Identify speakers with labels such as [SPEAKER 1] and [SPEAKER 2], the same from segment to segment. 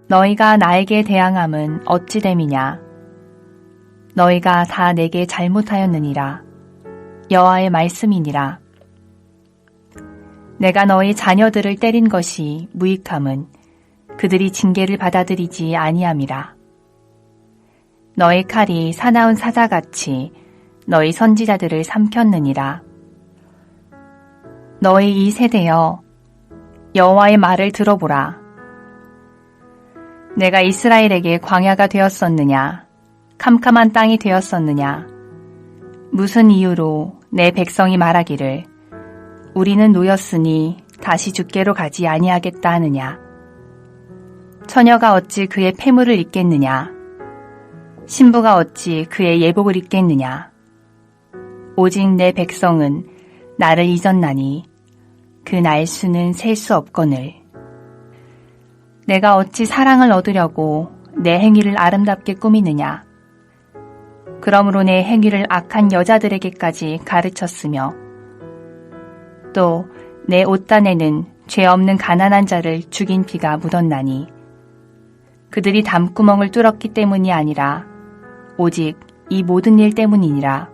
[SPEAKER 1] 너희가 나에게 대항함은 어찌 됨이냐? 너희가 다 내게 잘못하였느니라. 여호와의 말씀이니라. 내가 너희 자녀들을 때린 것이 무익함은 그들이 징계를 받아들이지 아니함이라. 너희 칼이 사나운 사자같이 너희 선지자들을 삼켰느니라. 너희 이 세대여, 여호와의 말을 들어보라. 내가 이스라엘에게 광야가 되었었느냐? 캄캄한 땅이 되었었느냐? 무슨 이유로 내 백성이 말하기를 우리는 노였으니 다시 주께로 가지 아니하겠다 하느냐? 처녀가 어찌 그의 폐물을 입겠느냐? 신부가 어찌 그의 예복을 입겠느냐? 오직 내 백성은 나를 잊었나니 그 날수는 셀 수 없거늘. 내가 어찌 사랑을 얻으려고 내 행위를 아름답게 꾸미느냐? 그러므로 내 행위를 악한 여자들에게까지 가르쳤으며 또 내 옷단에는 죄 없는 가난한 자를 죽인 피가 묻었나니 그들이 담구멍을 뚫었기 때문이 아니라 오직 이 모든 일 때문이니라.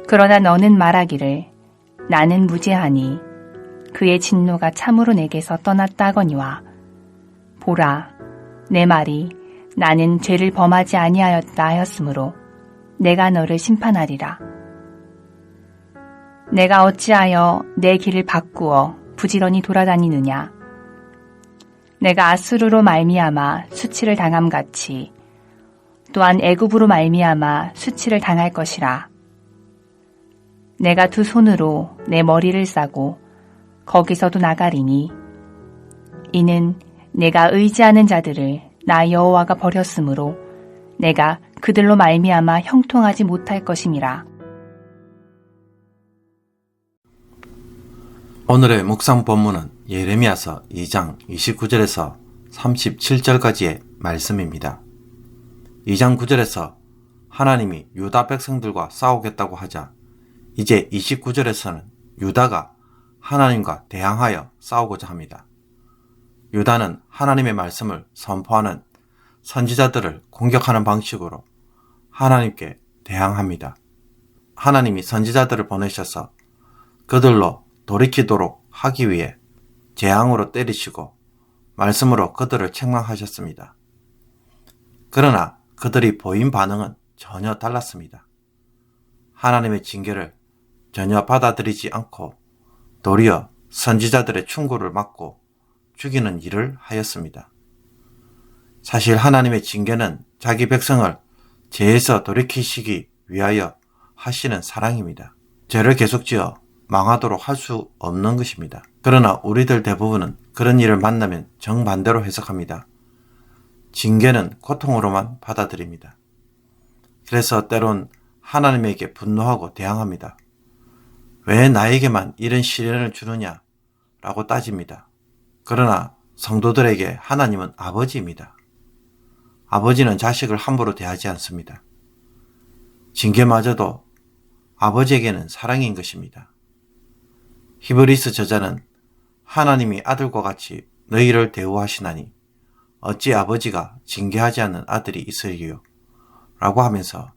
[SPEAKER 1] 그러나 너는 말하기를 나는 무죄하니 그의 진노가 참으로 내게서 떠났다 하거니와 보라, 내 말이 나는 죄를 범하지 아니하였다 하였으므로 내가 너를 심판하리라. 내가 어찌하여 내 길을 바꾸어 부지런히 돌아다니느냐? 내가 아수르로 말미암아 수치를 당함같이 또한 애굽으로 말미암아 수치를 당할 것이라. 내가 두 손으로 내 머리를 싸고 거기서도 나가리니 이는 내가 의지하는 자들을 나 여호와가 버렸으므로 내가 그들로 말미암아 형통하지 못할 것임이라.
[SPEAKER 2] 오늘의 묵상 본문은 예레미야서 2장 29절에서 37절까지의 말씀입니다. 2장 9절에서 하나님이 유다 백성들과 싸우겠다고 하자 이제 29절에서는 유다가 하나님과 대항하여 싸우고자 합니다. 유다는 하나님의 말씀을 선포하는 선지자들을 공격하는 방식으로 하나님께 대항합니다. 하나님이 선지자들을 보내셔서 그들로 돌이키도록 하기 위해 재앙으로 때리시고 말씀으로 그들을 책망하셨습니다. 그러나 그들이 보인 반응은 전혀 달랐습니다. 하나님의 징계를 전혀 받아들이지 않고 도리어 선지자들의 충고를 막고 죽이는 일을 하였습니다. 사실 하나님의 징계는 자기 백성을 죄에서 돌이키시기 위하여 하시는 사랑입니다. 죄를 계속 지어 망하도록 할 수 없는 것입니다. 그러나 우리들 대부분은 그런 일을 만나면 정반대로 해석합니다. 징계는 고통으로만 받아들입니다. 그래서 때론 하나님에게 분노하고 대항합니다. 왜 나에게만 이런 시련을 주느냐? 라고 따집니다. 그러나 성도들에게 하나님은 아버지입니다. 아버지는 자식을 함부로 대하지 않습니다. 징계마저도 아버지에게는 사랑인 것입니다. 히브리서 저자는 하나님이 아들과 같이 너희를 대우하시나니 어찌 아버지가 징계하지 않는 아들이 있으리요? 라고 하면서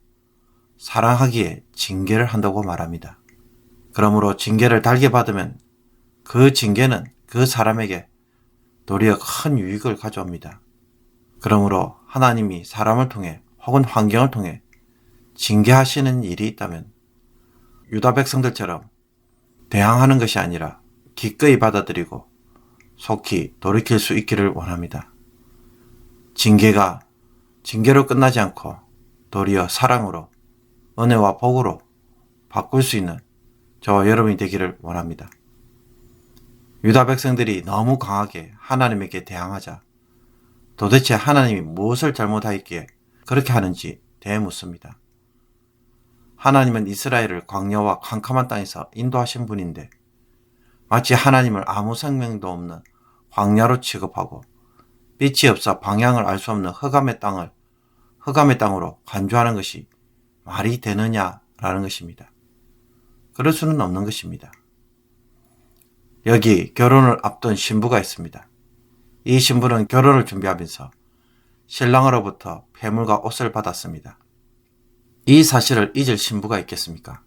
[SPEAKER 2] 사랑하기에 징계를 한다고 말합니다. 그러므로 징계를 달게 받으면 그 징계는 그 사람에게 도리어 큰 유익을 가져옵니다. 그러므로 하나님이 사람을 통해 혹은 환경을 통해 징계하시는 일이 있다면 유다 백성들처럼 대항하는 것이 아니라 기꺼이 받아들이고 속히 돌이킬 수 있기를 원합니다. 징계가 징계로 끝나지 않고 도리어 사랑으로 은혜와 복으로 바꿀 수 있는 저와 여러분이 되기를 원합니다. 유다 백성들이 너무 강하게 하나님에게 대항하자 도대체 하나님이 무엇을 잘못하였기에 그렇게 하는지 되묻습니다. 하나님은 이스라엘을 광야와 캄캄한 땅에서 인도하신 분인데 마치 하나님을 아무 생명도 없는 광야로 취급하고 빛이 없어 방향을 알 수 없는 흑암의 땅으로 간주하는 것이 말이 되느냐라는 것입니다. 그럴 수는 없는 것입니다. 여기 결혼을 앞둔 신부가 있습니다. 이 신부는 결혼을 준비하면서 신랑으로부터 폐물과 옷을 받았습니다. 이 사실을 잊을 신부가 있겠습니까?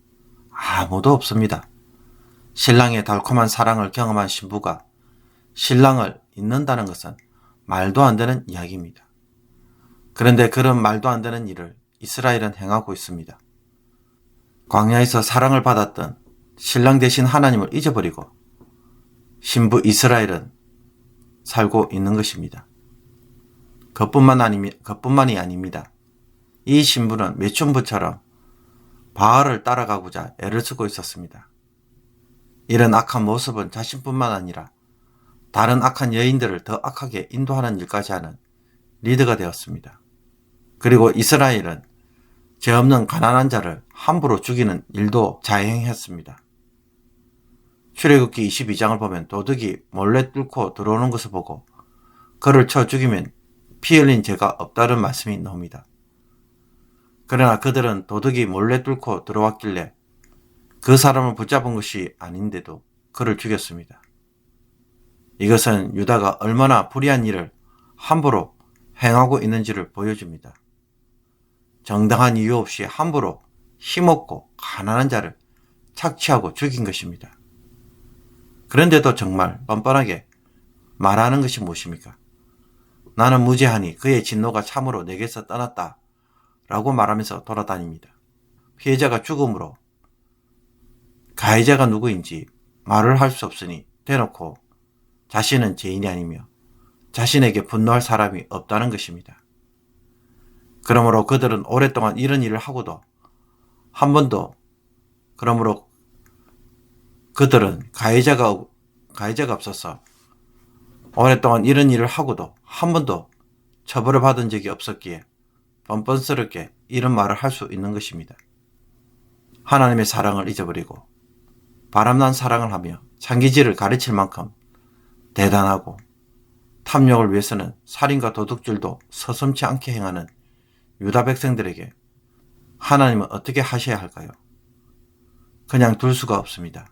[SPEAKER 2] 아무도 없습니다. 신랑의 달콤한 사랑을 경험한 신부가 신랑을 잊는다는 것은 말도 안 되는 이야기입니다. 그런데 그런 말도 안 되는 일을 이스라엘은 행하고 있습니다. 광야에서 사랑을 받았던 신랑 대신 하나님을 잊어버리고 신부 이스라엘은 살고 있는 것입니다. 그뿐만이 아닙니다. 이 신부는 매춘부처럼 바알을 따라가고자 애를 쓰고 있었습니다. 이런 악한 모습은 자신뿐만 아니라 다른 악한 여인들을 더 악하게 인도하는 일까지 하는 리더가 되었습니다. 그리고 이스라엘은 죄 없는 가난한 자를 함부로 죽이는 일도 자행했습니다. 출애굽기 22장을 보면 도둑이 몰래 뚫고 들어오는 것을 보고 그를 쳐 죽이면 피 흘린 죄가 없다는 말씀이 나옵니다. 그러나 그들은 도둑이 몰래 뚫고 들어왔길래 그 사람을 붙잡은 것이 아닌데도 그를 죽였습니다. 이것은 유다가 얼마나 불의한 일을 함부로 행하고 있는지를 보여줍니다. 정당한 이유 없이 함부로 힘없고 가난한 자를 착취하고 죽인 것입니다. 그런데도 정말 뻔뻔하게 말하는 것이 무엇입니까? 나는 무죄하니 그의 진노가 참으로 내게서 떠났다 라고 말하면서 돌아다닙니다. 피해자가 죽음으로 가해자가 누구인지 말을 할 수 없으니 대놓고 자신은 죄인이 아니며 자신에게 분노할 사람이 없다는 것입니다. 그러므로 그들은 오랫동안 이런 일을 하고도 한 번도 그러므로 그들은 가해자가 없어서 오랫동안 이런 일을 하고도 한 번도 처벌을 받은 적이 없었기에 뻔뻔스럽게 이런 말을 할 수 있는 것입니다. 하나님의 사랑을 잊어버리고 바람난 사랑을 하며 창기질을 가르칠 만큼 대단하고 탐욕을 위해서는 살인과 도둑질도 서슴지 않게 행하는 유다 백성들에게 하나님은 어떻게 하셔야 할까요? 그냥 둘 수가 없습니다.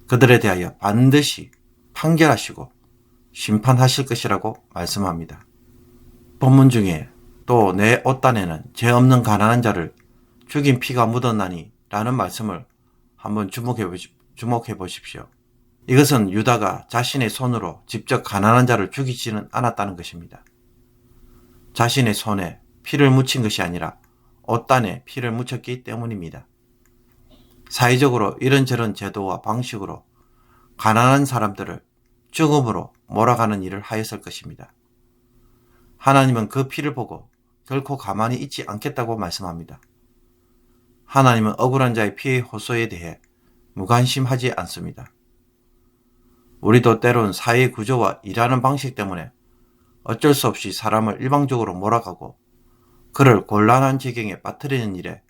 [SPEAKER 2] 그들에 대하여 반드시 판결하시고 심판하실 것이라고 말씀합니다. 본문 중에 또 내 옷단에는 죄 없는 가난한 자를 죽인 피가 묻었나니 라는 말씀을 한번 주목해 보십시오. 이것은 유다가 자신의 손으로 직접 가난한 자를 죽이지는 않았다는 것입니다. 자신의 손에 피를 묻힌 것이 아니라 옷단에 피를 묻혔기 때문입니다. 사회적으로 이런저런 제도와 방식으로 가난한 사람들을 죽음으로 몰아가는 일을 하였을 것입니다. 하나님은 그 피를 보고 결코 가만히 있지 않겠다고 말씀합니다. 하나님은 억울한 자의 피해 호소에 대해 무관심하지 않습니다. 우리도 때론 사회 구조와 일하는 방식 때문에 어쩔 수 없이 사람을 일방적으로 몰아가고 그를 곤란한 지경에 빠뜨리는 일에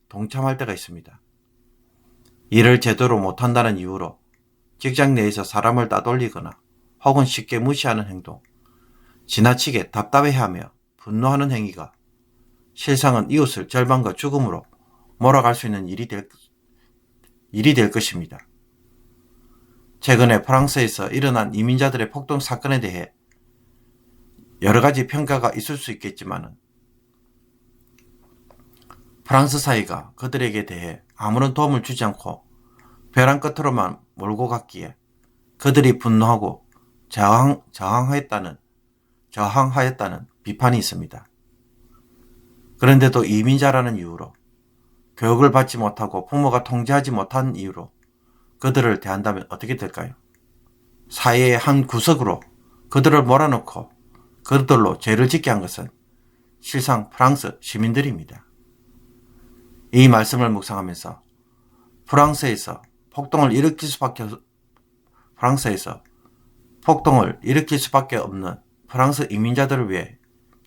[SPEAKER 2] 동참할 때가 있습니다. 일을 제대로 못한다는 이유로 직장 내에서 사람을 따돌리거나 혹은 쉽게 무시하는 행동, 지나치게 답답해하며 분노하는 행위가 실상은 이웃을 절반과 죽음으로 몰아갈 수 있는 일이 될 것입니다. 최근에 프랑스에서 일어난 이민자들의 폭동 사건에 대해 여러 가지 평가가 있을 수 있겠지만 프랑스 사회가 그들에게 대해 아무런 도움을 주지 않고 벼랑 끝으로만 몰고 갔기에 그들이 분노하고 저항하였다는 비판이 있습니다. 그런데도 이민자라는 이유로 교육을 받지 못하고 부모가 통제하지 못한 이유로 그들을 대한다면 어떻게 될까요? 사회의 한 구석으로 그들을 몰아넣고 그들로 죄를 짓게 한 것은 실상 프랑스 시민들입니다. 이 말씀을 묵상하면서 프랑스에서 폭동을 일으킬 수밖에 없는 프랑스 이민자들을 위해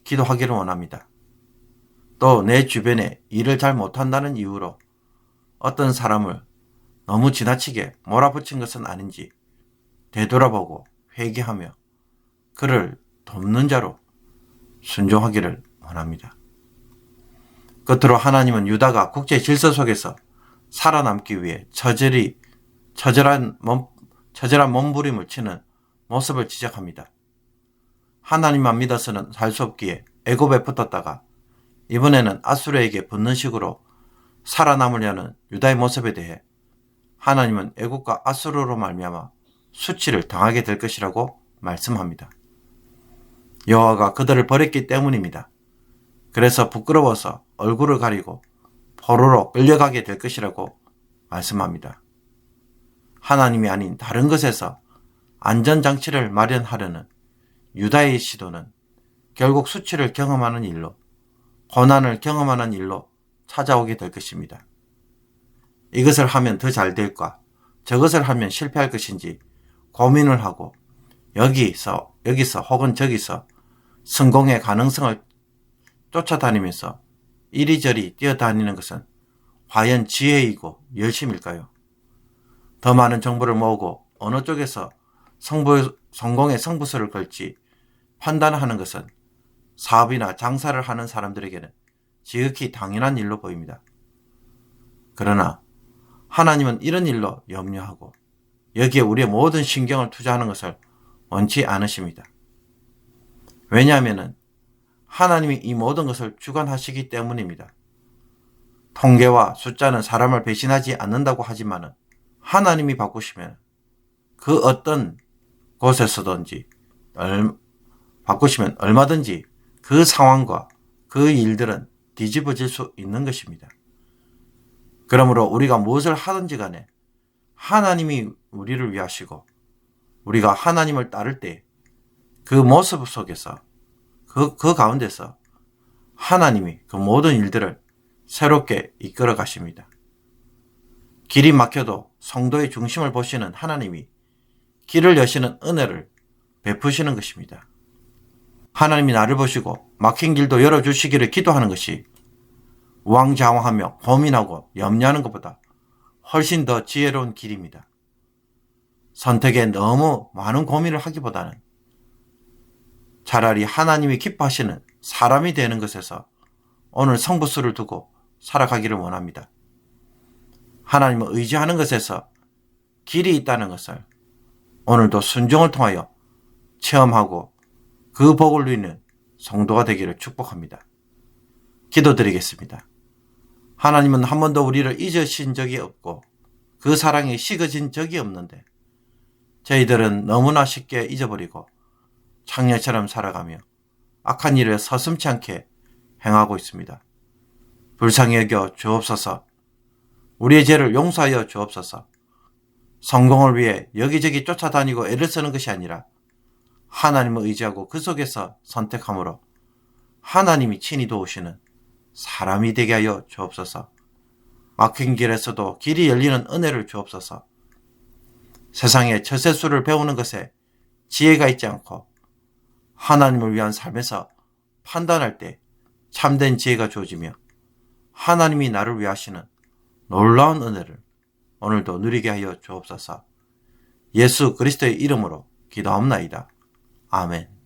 [SPEAKER 2] 기도하기를 원합니다. 또 내 주변에 일을 잘 못한다는 이유로 어떤 사람을 너무 지나치게 몰아붙인 것은 아닌지 되돌아보고 회개하며 그를 돕는 자로 순종하기를 원합니다. 끝으로 하나님은 유다가 국제 질서 속에서 살아남기 위해 처절한 몸부림을 치는 모습을 지적합니다. 하나님만 믿어서는 살 수 없기에 애굽에 붙었다가 이번에는 아수르에게 붙는 식으로 살아남으려는 유다의 모습에 대해 하나님은 애굽과 아수르로 말미암아 수치를 당하게 될 것이라고 말씀합니다. 여호와가 그들을 버렸기 때문입니다. 그래서 부끄러워서 얼굴을 가리고 포로로 끌려가게 될 것이라고 말씀합니다. 하나님이 아닌 다른 것에서 안전장치를 마련하려는 유다의 시도는 결국 수치를 경험하는 일로, 고난을 경험하는 일로 찾아오게 될 것입니다. 이것을 하면 더 잘 될까, 저것을 하면 실패할 것인지 고민을 하고 여기서 혹은 저기서 성공의 가능성을 쫓아다니면서 이리저리 뛰어다니는 것은 과연 지혜이고 열심일까요? 더 많은 정보를 모으고 어느 쪽에서 성공의 승부수를 걸지 판단하는 것은 사업이나 장사를 하는 사람들에게는 지극히 당연한 일로 보입니다. 그러나 하나님은 이런 일로 염려하고 여기에 우리의 모든 신경을 투자하는 것을 원치 않으십니다. 왜냐하면 하나님이 이 모든 것을 주관하시기 때문입니다. 통계와 숫자는 사람을 배신하지 않는다고 하지만 하나님이 바꾸시면 그 어떤 곳에서든지 바꾸시면 얼마든지 그 상황과 그 일들은 뒤집어질 수 있는 것입니다. 그러므로 우리가 무엇을 하든지 간에 하나님이 우리를 위하시고 우리가 하나님을 따를 때 그 모습 속에서 그 가운데서 하나님이 그 모든 일들을 새롭게 이끌어 가십니다. 길이 막혀도 성도의 중심을 보시는 하나님이 길을 여시는 은혜를 베푸시는 것입니다. 하나님이 나를 보시고 막힌 길도 열어주시기를 기도하는 것이 우왕좌왕하며 고민하고 염려하는 것보다 훨씬 더 지혜로운 길입니다. 선택에 너무 많은 고민을 하기보다는 차라리 하나님이 기뻐하시는 사람이 되는 것에서 오늘 승부수를 두고 살아가기를 원합니다. 하나님을 의지하는 것에서 길이 있다는 것을 오늘도 순종을 통하여 체험하고 그 복을 누리는 성도가 되기를 축복합니다. 기도드리겠습니다. 하나님은 한 번도 우리를 잊으신 적이 없고 그 사랑이 식어진 적이 없는데 저희들은 너무나 쉽게 잊어버리고 창녀처럼 살아가며 악한 일을 서슴지 않게 행하고 있습니다. 불쌍히 여겨 주옵소서. 우리의 죄를 용서하여 주옵소서. 성공을 위해 여기저기 쫓아다니고 애를 쓰는 것이 아니라 하나님을 의지하고 그 속에서 선택함으로 하나님이 친히 도우시는 사람이 되게 하여 주옵소서. 막힌 길에서도 길이 열리는 은혜를 주옵소서. 세상의 처세술을 배우는 것에 지혜가 있지 않고 하나님을 위한 삶에서 판단할 때 참된 지혜가 주어지며 하나님이 나를 위하시는 놀라운 은혜를 오늘도 누리게 하여 주옵소서. 예수 그리스도의 이름으로 기도합나이다. 아멘.